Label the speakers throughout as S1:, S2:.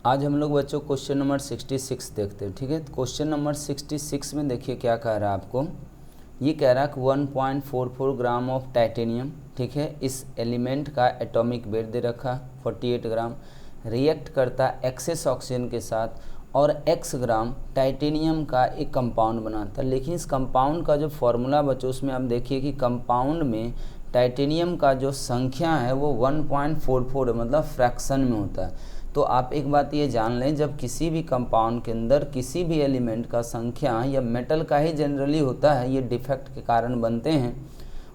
S1: आज हम लोग बच्चों क्वेश्चन नंबर 66 देखते हैं। ठीक है, क्वेश्चन नंबर 66 में देखिए क्या कह रहा है आपको। ये कह रहा है कि 1.44 ग्राम ऑफ टाइटेनियम, ठीक है, इस एलिमेंट का एटॉमिक वेट दे रखा 48 ग्राम, रिएक्ट करता एक्सेस ऑक्सीजन के साथ और x ग्राम टाइटेनियम का एक कंपाउंड बनाता है। लेकिन इस कंपाउंड का जो फॉर्मूला बच्चों उसमें आप देखिए कि कंपाउंड में टाइटेनियम का जो संख्या है वो 1.44 मतलब फ्रैक्शन में होता है। तो आप एक बात ये जान लें, जब किसी भी कंपाउंड के अंदर किसी भी एलिमेंट का संख्या या मेटल का ही जनरली होता है, ये डिफेक्ट के कारण बनते हैं,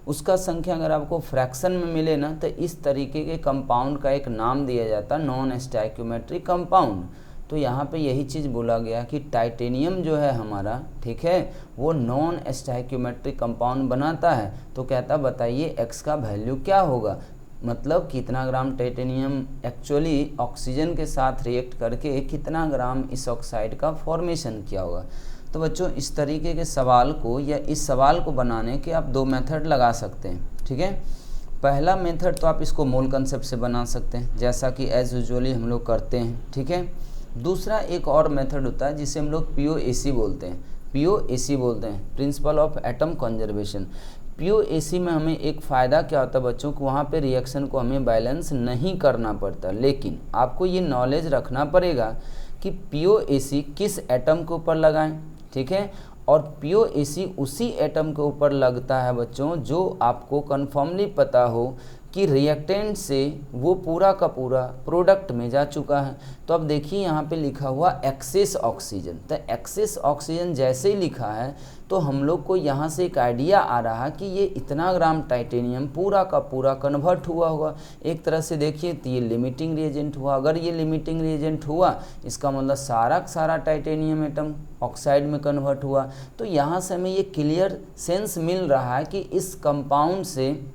S1: उसका संख्या अगर आपको फ्रैक्शन में मिले ना तो इस तरीके के कंपाउंड का एक नाम दिया जाता है नॉन स्टोइकियोमेट्रिक कंपाउंड। तो यहाँ पे यही चीज़ बोला गया कि टाइटेनियम जो है हमारा, ठीक है, वो नॉन स्टोइकियोमेट्रिक कंपाउंड बनाता है। तो कहता बताइए x का वैल्यू क्या होगा, मतलब कितना ग्राम टाइटेनियम एक्चुअली ऑक्सीजन के साथ रिएक्ट करके कितना ग्राम इस ऑक्साइड का फॉर्मेशन किया होगा। तो बच्चों इस तरीके के सवाल को या इस सवाल को बनाने के आप दो मेथड लगा सकते हैं। ठीक है, पहला मेथड तो आप इसको मोल कंसेप्ट से बना सकते हैं, जैसा कि एज यूजुअली हम लोग करते हैं। ठीक है, दूसरा एक और मेथड होता है जिसे हम लोग POAC बोलते हैं। POAC बोलते हैं, principle of atom conservation. POAC में हमें एक फ़ायदा क्या होता है बच्चों को, वहाँ पे रिएक्शन को हमें बैलेंस नहीं करना पड़ता। लेकिन आपको ये नॉलेज रखना पड़ेगा कि POAC किस एटम के ऊपर लगाएं, ठीक है, और POAC उसी एटम के ऊपर लगता है बच्चों जो आपको कन्फर्मली पता हो कि रिएक्टेंट से वो पूरा का पूरा प्रोडक्ट में जा चुका है। तो अब देखिए यहाँ पे लिखा हुआ एक्सेस ऑक्सीजन, तो एक्सेस ऑक्सीजन जैसे ही लिखा है तो हम लोग को यहाँ से एक आइडिया आ रहा है कि ये इतना ग्राम टाइटेनियम पूरा का पूरा कन्वर्ट हुआ होगा। एक तरह से देखिए तो ये लिमिटिंग रिएजेंट हुआ। अगर ये लिमिटिंग रिएजेंट हुआ इसका मतलब सारा का सारा टाइटेनियम एटम ऑक्साइड में कन्वर्ट हुआ। तो यहाँ से हमें ये क्लियर सेंस मिल रहा है कि इस कंपाउंड से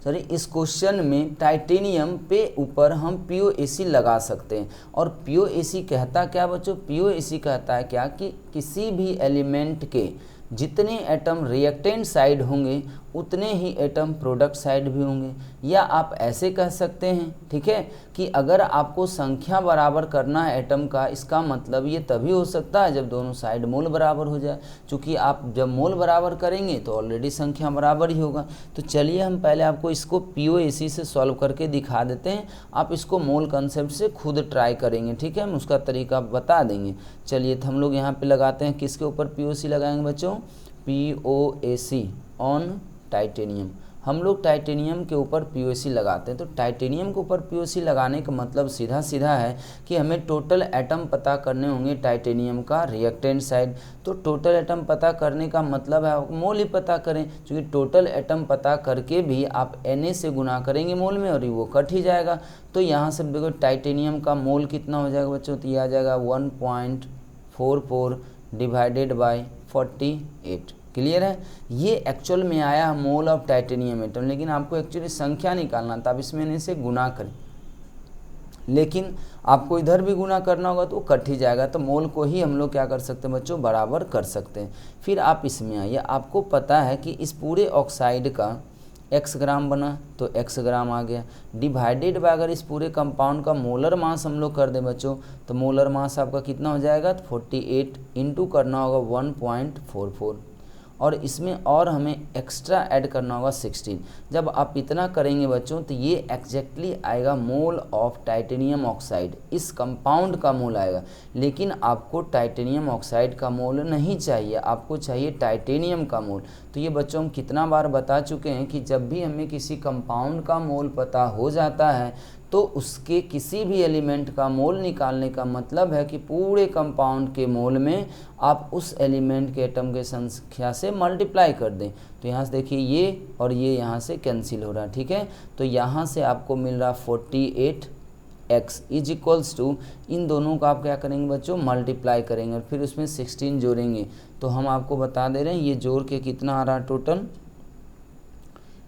S1: इस क्वेश्चन में टाइटेनियम पे ऊपर हम POAC लगा सकते हैं। और POAC कहता क्या बच्चों, POAC कहता है क्या कि किसी भी एलिमेंट के जितने एटम रिएक्टेंट साइड होंगे उतने ही एटम प्रोडक्ट साइड भी होंगे। या आप ऐसे कह सकते हैं, ठीक है, कि अगर आपको संख्या बराबर करना है एटम का, इसका मतलब ये तभी हो सकता है जब दोनों साइड मोल बराबर हो जाए। क्योंकि आप जब मोल बराबर करेंगे तो ऑलरेडी संख्या बराबर ही होगा। तो चलिए हम पहले आपको इसको POAC से सॉल्व करके दिखा देते हैं, आप इसको मोल कंसेप्ट से खुद ट्राई करेंगे। ठीक है, हम उसका तरीका बता देंगे। चलिए तो हम लोग यहाँ पे लगाते हैं, किसके ऊपर POAC लगाएंगे बच्चों, POAC ऑन टाइटेनियम। हम लोग टाइटेनियम के ऊपर POAC लगाते हैं। तो टाइटेनियम के ऊपर POAC लगाने का मतलब सीधा सीधा है कि हमें टोटल एटम पता करने होंगे टाइटेनियम का रिएक्टेंट साइड। तो टोटल एटम पता करने का मतलब है मोल ही पता करें, क्योंकि टोटल एटम पता करके भी आप Na से गुना करेंगे मोल में और वो कट ही जाएगा। तो यहाँ से देखो टाइटेनियम का मोल कितना हो जाएगा बच्चों, तो ये आ जाएगा 1.44 डिवाइडेड बाई 48। क्लियर है, ये एक्चुअल में आया मोल ऑफ टाइटेनियम एटम, लेकिन आपको एक्चुअली संख्या निकालना था, आप इसमें से गुना करें। लेकिन आपको इधर भी गुना करना होगा तो कट ही जाएगा। तो मोल को ही हम लोग क्या कर सकते हैं बच्चों, बराबर कर सकते हैं। फिर आप इसमें आइए, आपको पता है कि इस पूरे ऑक्साइड का x ग्राम बना तो x ग्राम आ गया, डिवाइडेड बाय अगर इस पूरे कंपाउंड का मोलर मास हम लोग कर दें बच्चों तो मोलर मास आपका कितना हो जाएगा, तो 48 इंटू करना होगा 1.44 और इसमें और हमें एक्स्ट्रा ऐड करना होगा 16। जब आप इतना करेंगे बच्चों तो ये एग्जैक्टली आएगा मोल ऑफ टाइटेनियम ऑक्साइड, इस कंपाउंड का मोल आएगा। लेकिन आपको टाइटेनियम ऑक्साइड का मोल नहीं चाहिए, आपको चाहिए टाइटेनियम का मोल। तो ये बच्चों हम कितना बार बता चुके हैं कि जब भी हमें किसी कंपाउंड का मोल पता हो जाता है तो उसके किसी भी एलिमेंट का मोल निकालने का मतलब है कि पूरे कंपाउंड के मोल में आप उस एलिमेंट के एटम के संख्या से मल्टीप्लाई कर दें। तो यहाँ से देखिए ये और ये यहाँ से कैंसिल हो रहा है। ठीक है, तो यहाँ से आपको मिल रहा 48x इज इक्वल्स टू, इन दोनों का आप क्या करेंगे बच्चों, मल्टीप्लाई करेंगे और फिर उसमें 16 जोड़ेंगे। तो हम आपको बता दे रहे हैं ये जोड़ के कितना आ रहा है टोटल,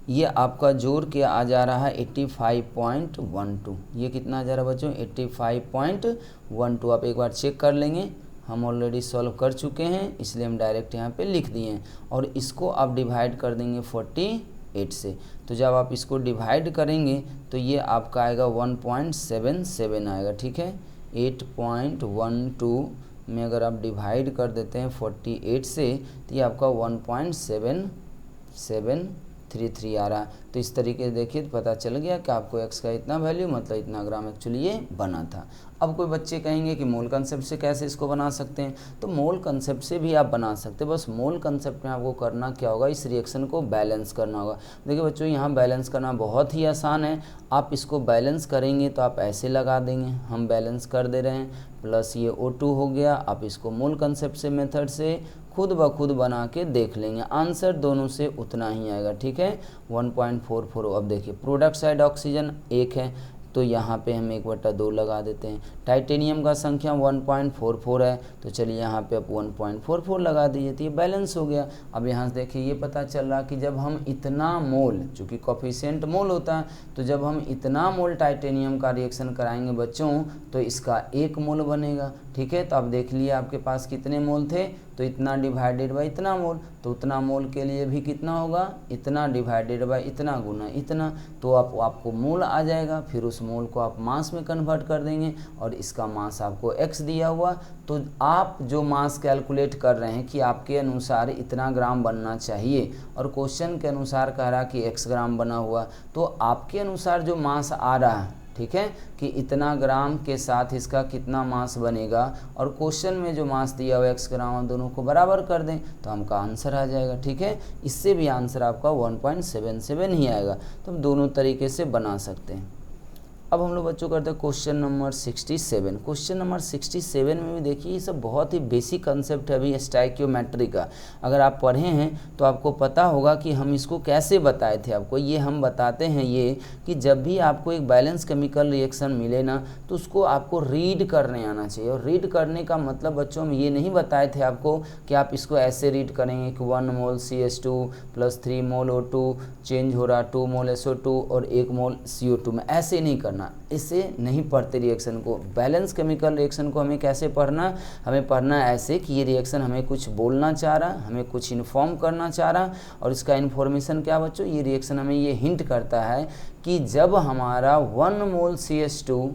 S1: ये आपका जोड़ के आ जा रहा है 85.12। ये कितना आ जा रहा है बच्चों, 85.12। आप एक बार चेक कर लेंगे, हम ऑलरेडी सॉल्व कर चुके हैं इसलिए हम डायरेक्ट यहाँ पे लिख दिए हैं। और इसको आप डिवाइड कर देंगे 48 से। तो जब आप इसको डिवाइड करेंगे तो ये आपका आएगा 1.77 आएगा। ठीक है, 8.12 में अगर आप डिवाइड कर देते हैं 48 से, तो ये आपका 1.733 आ रहा। तो इस तरीके से देखिए तो पता चल गया कि आपको x का इतना वैल्यू मतलब इतना ग्राम एक्चुअली ये बना था। अब कोई बच्चे कहेंगे कि मोल कंसेप्ट से कैसे इसको बना सकते हैं, तो मोल कंसेप्ट से भी आप बना सकते हैं। बस मोल कंसेप्ट में आपको करना क्या होगा, इस रिएक्शन को बैलेंस करना होगा। देखिए बच्चों, यहाँ बैलेंस करना बहुत ही आसान है। आप इसको बैलेंस करेंगे तो आप ऐसे लगा देंगे, हम बैलेंस कर दे रहे हैं, प्लस ये O2 हो गया। आप इसको मोल कंसेप्ट से मेथड से खुद ब खुद बना के देख लेंगे, आंसर दोनों से उतना ही आएगा। ठीक है, 1.44। अब देखिए प्रोडक्ट साइड ऑक्सीजन 1 है, तो यहाँ पे हम 1/2 लगा देते हैं। टाइटेनियम का संख्या 1.44 है, तो चलिए यहाँ पे आप 1.44 लगा दीजिए, तो ये बैलेंस हो गया। अब यहाँ से देखिए ये पता चल रहा कि जब हम इतना मोल, चूँकि कोफिशिएंट मोल होता है, तो जब हम इतना मोल टाइटेनियम का रिएक्शन कराएंगे बच्चों, तो इसका 1 मोल बनेगा। ठीक है, तो आप देख लिए आपके पास कितने मोल थे, तो इतना डिवाइडेड बाई इतना मोल, तो उतना मोल के लिए भी कितना होगा, इतना डिवाइडेड बाई इतना गुना इतना, तो आपको मोल आ जाएगा। फिर उस मोल को आप मास में कन्वर्ट कर देंगे और इसका मास आपको x दिया हुआ। तो आप जो मास कैलकुलेट कर रहे हैं कि आपके अनुसार इतना ग्राम बनना चाहिए और क्वेश्चन के अनुसार कह रहा कि x ग्राम बना हुआ, तो आपके अनुसार जो मास आ रहा है, ठीक है, कि इतना ग्राम के साथ इसका कितना मास बनेगा, और क्वेश्चन में जो मास दिया हुआ x ग्राम, दोनों को बराबर कर दें तो हमका आंसर आ जाएगा। ठीक है, इससे भी आंसर आपका 1.77 ही आएगा। तो हम दोनों तरीके से बना सकते हैं। अब हम लोग बच्चों करते हैं क्वेश्चन नंबर 67। क्वेश्चन नंबर 67 में भी देखिए ये सब बहुत ही बेसिक कंसेप्ट है अभी स्टोइकियोमेट्री का। अगर आप पढ़े हैं तो आपको पता होगा कि हम इसको कैसे बताए थे आपको। ये हम बताते हैं ये कि जब भी आपको एक बैलेंस केमिकल रिएक्शन मिले ना, तो उसको आपको रीड करने आना चाहिए। और रीड करने का मतलब बच्चों हम ये नहीं बताए थे आपको कि आप इसको ऐसे रीड करेंगे कि 1 मोल CH2 प्लस 3 मोल O2 चेंज हो रहा 2 मोल SO2 और 1 मोल CO2 में, ऐसे नहीं करना। इसे नहीं पढ़ते रिएक्शन को। बैलेंस केमिकल रिएक्शन को हमें कैसे पढ़ना, हमें पढ़ना ऐसे कि ये रिएक्शन हमें कुछ बोलना चाह रहा, हमें कुछ इन्फॉर्म करना चाह रहा, और इसका इन्फॉर्मेशन क्या बच्चों, ये रिएक्शन हमें ये हिंट करता है कि जब हमारा 1 मोल CH2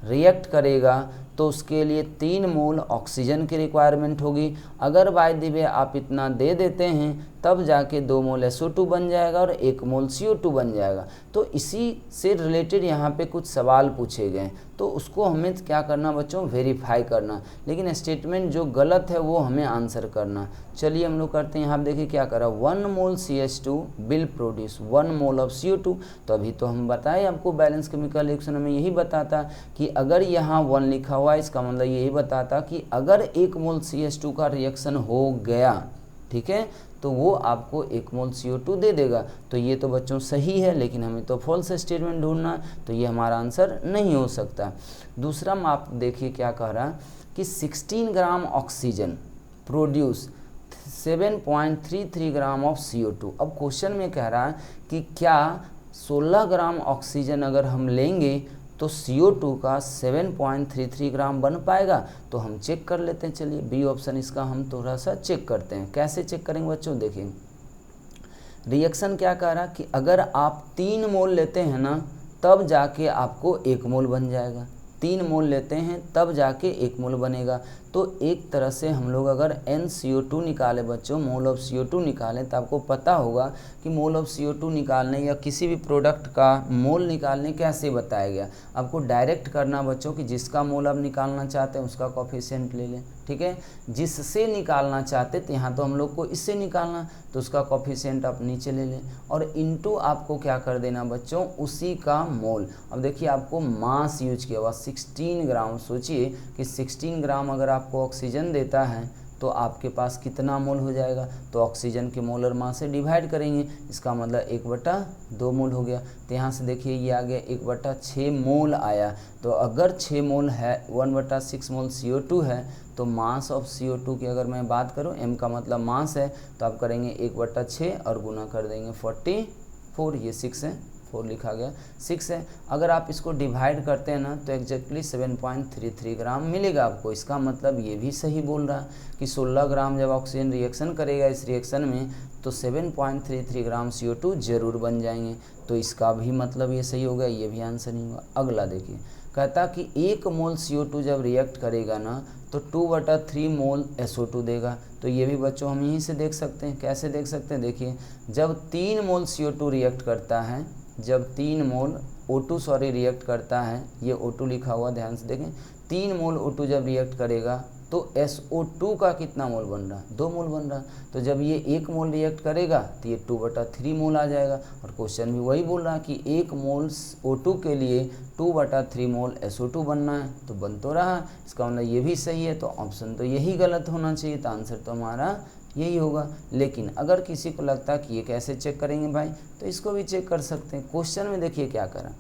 S1: रिएक्ट करेगा तो उसके लिए 3 मोल ऑक्सीजन की रिक्वायरमेंट होगी। अगर बाय द वे आप इतना दे देते हैं तब जाके 2 मोल SO2 बन जाएगा और 1 मोल CO2 बन जाएगा। तो इसी से रिलेटेड यहाँ पे कुछ सवाल पूछे गए, तो उसको हमें क्या करना बच्चों, वेरीफाई करना, लेकिन स्टेटमेंट जो गलत है वो हमें आंसर करना। चलिए हम लोग करते हैं। यहाँ देखिए क्या करा, 1 मोल CH2 will produce 1 mole of CO2। तो अभी तो हम बताए आपको बैलेंस केमिकल रिएक्शन में यही बताता कि अगर यहाँ 1 लिखा हुआ है, इसका मतलब यही बताता कि अगर 1 मोल CH2 का रिएक्शन हो गया, ठीक है, तो वो आपको 1 मोल CO2 दे देगा। तो ये तो बच्चों सही है, लेकिन हमें तो फॉल्स स्टेटमेंट ढूंढना, तो ये हमारा आंसर नहीं हो सकता। दूसरा में आप देखिए क्या कह रहा कि 16 gram oxygen produce 7.33 gram of CO2। अब क्वेश्चन में कह रहा है कि क्या 16 ग्राम ऑक्सीजन अगर हम लेंगे तो CO2 का 7.33 ग्राम बन पाएगा। तो हम चेक कर लेते हैं। चलिए बी ऑप्शन इसका हम थोड़ा सा चेक करते हैं। कैसे चेक करेंगे बच्चों, देखिए रिएक्शन क्या कह रहा कि अगर आप 3 मोल लेते हैं ना, तब जाके आपको 1 मोल बन जाएगा। 3 मोल लेते हैं तब जाके 1 मोल बनेगा। तो एक तरह से हम लोग अगर NCO2 निकाले बच्चों, मोल ऑफ CO2 निकालें, तो आपको पता होगा कि मोल ऑफ CO2 निकालने या किसी भी प्रोडक्ट का मोल निकालने कैसे बताया गया। आपको डायरेक्ट करना बच्चों कि जिसका मोल आप निकालना चाहते हैं उसका कोफिशिएंट ले लें, ठीक है। जिससे निकालना चाहते तो यहाँ तो हम लोग को इससे निकालना, तो उसका कोफिशिएंट आप नीचे ले लें और इनटू आपको क्या कर देना बच्चों, उसी का मोल। अब देखिए आपको मास यूज किया हुआ 16 ग्राम। सोचिए कि 16 ग्राम अगर आपको ऑक्सीजन देता है तो आपके पास कितना मोल हो जाएगा, तो ऑक्सीजन के मोलर मास से डिवाइड करेंगे, इसका मतलब 1/2 मोल हो गया। तो यहाँ से देखिए ये आ गया 1/6 मोल आया। तो अगर 6 मोल है, 1/6 मोल CO2 है, तो मास ऑफ CO2 की अगर मैं बात करूँ, m का मतलब मास है, तो आप करेंगे 1/6 और गुना कर देंगे 44, ये 6 है, 4 लिखा गया, 6 है। अगर आप इसको डिवाइड करते हैं ना तो एग्जैक्टली 7.33 ग्राम मिलेगा आपको। इसका मतलब ये भी सही बोल रहा कि 16 ग्राम जब ऑक्सीजन रिएक्शन करेगा इस रिएक्शन में तो 7.33 ग्राम CO2 जरूर बन जाएंगे। तो इसका भी मतलब ये सही हो गया, ये भी आंसर नहीं हुआ। अगला देखिए कहता कि 1 मोल CO2 जब रिएक्ट करेगा ना तो 2/3 मोल SO2 देगा। तो ये भी बच्चों हम यहीं से देख सकते हैं। कैसे देख सकते हैं, देखिए जब 3 मोल CO2 रिएक्ट करता है, जब 3 मोल O2 रिएक्ट करता है, ये O2 लिखा हुआ ध्यान से देखें, 3 मोल O2 जब रिएक्ट करेगा तो SO2 का कितना मोल बन रहा, 2 मोल बन रहा। तो जब ये 1 मोल रिएक्ट करेगा तो ये 2/3 मोल आ जाएगा। और क्वेश्चन भी वही बोल रहा कि 1 मोल O2 के लिए 2/3 मोल SO2 बनना है, तो बन तो रहा। इसका मतलब ये भी सही है, तो ऑप्शन तो यही गलत होना चाहिए, तो आंसर तो हमारा यही होगा। लेकिन अगर किसी को लगता है कि ये कैसे चेक करेंगे भाई, तो इसको भी चेक कर सकते हैं। क्वेश्चन में देखिए क्या करा,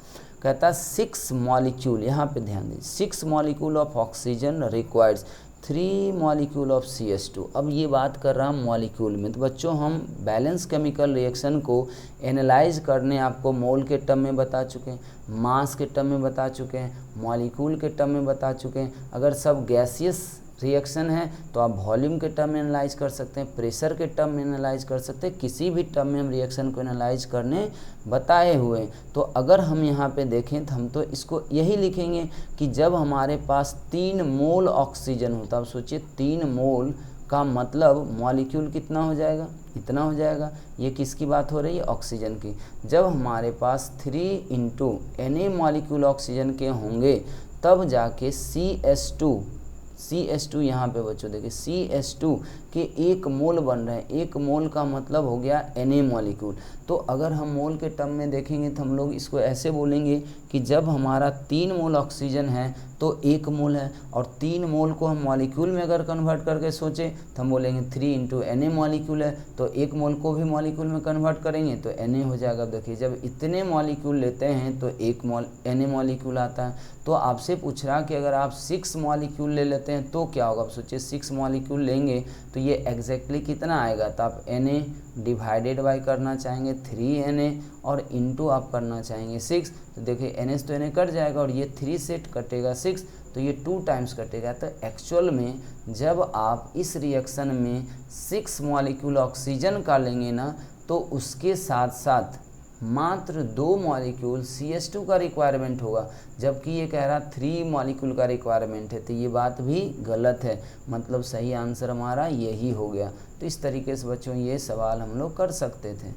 S1: कहता 6 मॉलिक्यूल, यहाँ पे ध्यान दें, 6 molecule of oxygen requires 3 molecule of CH2। अब ये बात कर रहा हूँ मॉलिक्यूल में, तो बच्चों हम बैलेंस केमिकल रिएक्शन को एनालाइज करने आपको मोल के टर्म में बता चुके हैं, मास के टर्म में बता चुके हैं, मॉलिक्यूल के टर्म में बता चुके हैं। अगर सब गैसियस रिएक्शन है तो आप वॉल्यूम के टर्म में एनालाइज कर सकते हैं, प्रेशर के टर्म में एनालाइज कर सकते हैं, किसी भी टर्म में हम रिएक्शन को एनालाइज करने बताए हुए। तो अगर हम यहाँ पे देखें तो हम तो इसको यही लिखेंगे कि जब हमारे पास 3 मोल ऑक्सीजन होता है, अब सोचिए 3 मोल का मतलब मॉलिक्यूल कितना हो जाएगा, इतना हो जाएगा। ये किसकी बात हो रही है, ऑक्सीजन की। जब हमारे पास 3 × Na मॉलिक्यूल ऑक्सीजन के होंगे तब जाके CH2 यहाँ पे बच्चों देखिए CH2 के 1 मोल बन रहे हैं। 1 मोल का मतलब हो गया Na मॉलिक्यूल। तो अगर हम मोल के टर्म में देखेंगे तो हम लोग इसको ऐसे बोलेंगे कि जब हमारा 3 मोल ऑक्सीजन है तो 1 मोल है, और 3 मोल को हम मॉलिक्यूल में अगर कन्वर्ट करके सोचें तो हम बोलेंगे 3 × Na मॉलिक्यूल है, तो 1 मोल को भी मॉलिक्यूल में कन्वर्ट करेंगे तो Na हो जाएगा। देखिए जब इतने मॉलिक्यूल लेते हैं तो 1 Na मॉलिक्यूल आता है। तो आपसे पूछ रहा कि अगर आप 6 मॉलिक्यूल ले लेते हैं तो क्या होगा। आप सोचिए 6 मॉलिक्यूल लेंगे तो ये एग्जैक्टली कितना आएगा, तो आप Na डिवाइडेड बाई करना चाहेंगे 3Na और इनटू आप करना चाहेंगे 6। तो देखिए Na तो Na कट जाएगा और ये 3 से कटेगा 6, तो ये 2 टाइम्स कटेगा। तो एक्चुअल में जब आप इस रिएक्शन में 6 मॉलिक्यूल ऑक्सीजन का लेंगे ना तो उसके साथ साथ मात्र 2 मॉलिक्यूल CH2 का रिक्वायरमेंट होगा, जबकि ये कह रहा 3 मॉलिक्यूल का रिक्वायरमेंट है। तो ये बात भी गलत है, मतलब सही आंसर हमारा यही हो गया। तो इस तरीके से बच्चों ये सवाल हम लोग कर सकते थे।